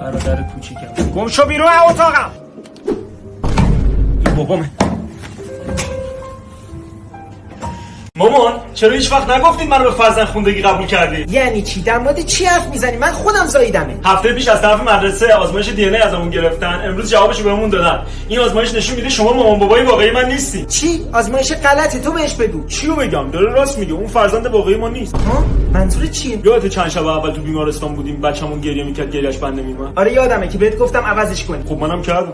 برادر کوچیکم گم شو بیرون اتاقم. بابامه. مامان چرا هیچ وقت نگفتید منو به فرزند خوندگی قبول کردی؟ یعنی چی؟ در مورد چی حرف میزنی؟ من خودم زاییدمه. هفته پیش از طرف مدرسه آزمایش دی ان ای ازمون گرفتن، امروز جوابشو بهمون دادن. این آزمایش نشون میده شما مامان بابای واقعی من نیستی. چی؟ آزمایش غلطه، تو بهش بگو. چیو بگم؟ داره راست میگه، اون فرزند واقعی ما نیست. ها؟ منظور چیه؟ یادت چند شب اول تو بیمارستان بودیم بچه‌مون گریه میکرد گریهش بند نمیومد؟ آره یادمه که بهت گفتم عوضش کنی. خب منم کردم.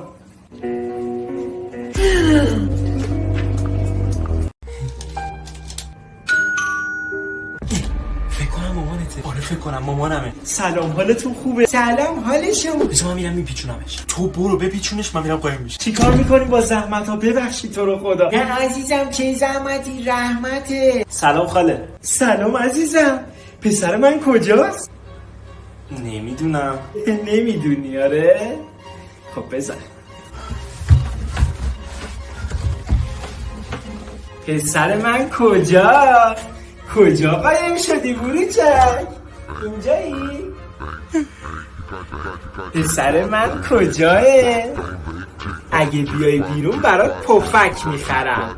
فکر کنم مامانمه. سلام، حالتون خوبه؟ سلام، حالشون؟ بذار من میرم میپیچونمش. تو برو بپیچونش، من میرم قایم میشم. چیکار میکنی با زحمت ها؟ ببخشید تو رو خدا. نه عزیزم چه زحمتی، رحمته. سلام خاله. سلام عزیزم. پسر من کجاست؟ نمیدونم. نمیدونی؟ آره خب بزن. پسر من کجا قایم شدی بروچک؟ اینجایی؟ پسر من کجاه؟ اگه بیای بیرون برات پفک میخرم.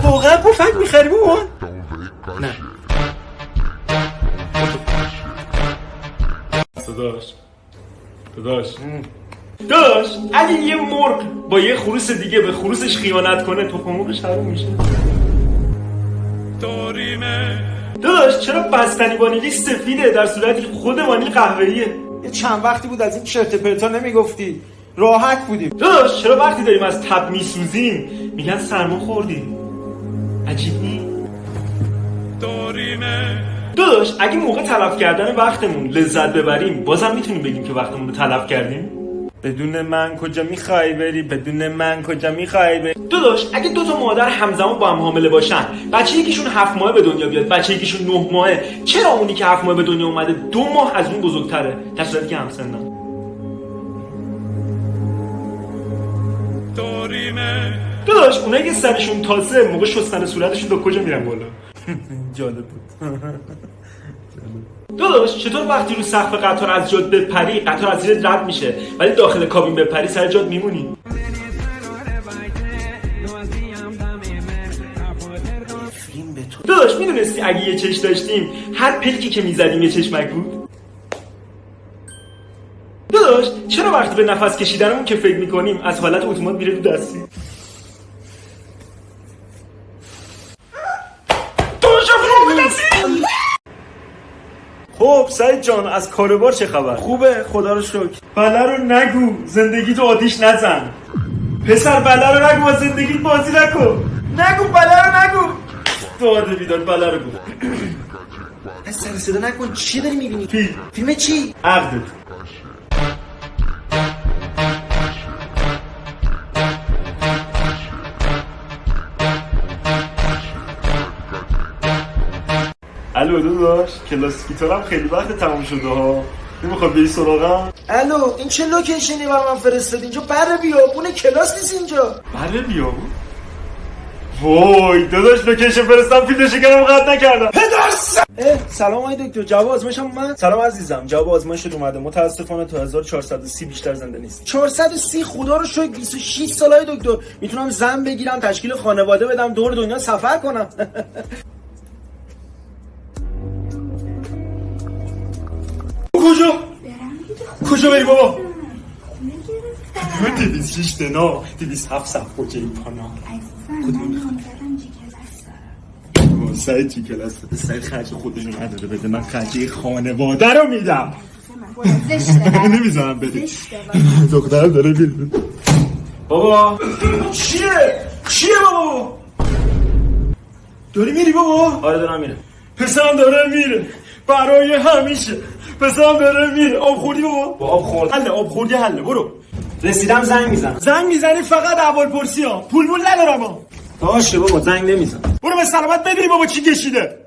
واقعا پفک میخری مامان؟ نه. داداش اگه یه مرغ با یه خروس دیگه به خروسش خیانت کنه تو مرغش حروم میشه. داداش چرا بستنی وانیلی سفیده در صورتی که خود وانیل قهوه‌ایه؟ چند وقتی بود از این چرت پرتا نمیگفتی، راحت بودیم. داداش چرا وقتی داریم از تب میسوزیم میگن سرما خوردی؟ عجیب نی؟ داداش اگه موقع تلف کردن وقتمون لذت ببریم بازم میتونیم بگیم که وقتمون رو تلف کردیم؟ بدون من کجا میخوای بری؟ بدون من کجا میخوای بری؟ داداش اگه دو تا مادر همزمان با هم حامله باشن، بچه یکیشون 7 ماهه به دنیا بیاد، بچه یکیشون 9 ماهه، چرا اونی که 7 ماهه به دنیا اومده 2 ماه از اون بزرگتره در صورتی که همسنن؟ داداش اونایی که سرشون تازه موقع شستن صورتشون تا کجا میرن بالا؟ جالب بود. داداش چطور وقتی رو سقف قطار از جات بپری قطار از زیرت رد میشه ولی داخل کابین بپری سر جات میمونی؟ داداش میدونستی اگه یه چش داشتیم هر پلکی که میزدیم یه چشمک بود؟ داداش چرا وقتی به نفس کشیدنمون که فکر میکنیم از حالت اتومات میره تو دستی؟ خب سعید جان از کاروبار چه خبر؟ خوبه خدا رو شکر. بله رو نگو، زندگی تو آتیش نزن. پسر بله رو نگو، با زندگی بازی نکن. نگو بله رو نگو. داده بیداد بله رو گو. از سر صدا نکن. چی داری میبینی؟ فیلم چی؟ عقدت. الو داداش کلاس گیتارم خیلی وقت تموم شده ها، نمیخواد بری سراغم؟ الو این چه لوکیشنی برای من فرستادی؟ اینجا بره بیابونه، کلاس نیست اینجا. بره بیابون؟ وای داداش لوکیشن فرستم فیلم شکرم قطع نکردم. پدرس. سلام آقای دکتر، جواب آزمایشم اومد؟ سلام عزیزم، جواب آزمایشت اومده. متاسفانه تا 1430 بیشتر زنده نیست. 430 خدا رو شکر. 26 سالای دکتر، میتونم زن بگیرم، تشکیل خانواده بدم، دور دنیا سفر کنم. کجا بری بابا؟ 206 دنا 207 صف کجا این پانا کدوم میخوام؟ سعید چی کلاس بده؟ سعید خرج خودشون نداره بده، من خرجی خانواده رو میدم. نمیذارم بده. دخترم داره میره. بابا چیه بابا؟ داری میری بابا؟ آره دارم میره. پسرم داره میره برای همیشه. پسرم داره میره. آب خوردی بابا؟ با آب خورد. حله آب خوردی حله. برو. رسیدم زنگ میزنم. زنگ میزنی فقط احوال پرسی ها. پول ندارم ها. باشه بابا زنگ نمیزنم. برو به سلامت بدونی بابا چی کشیده.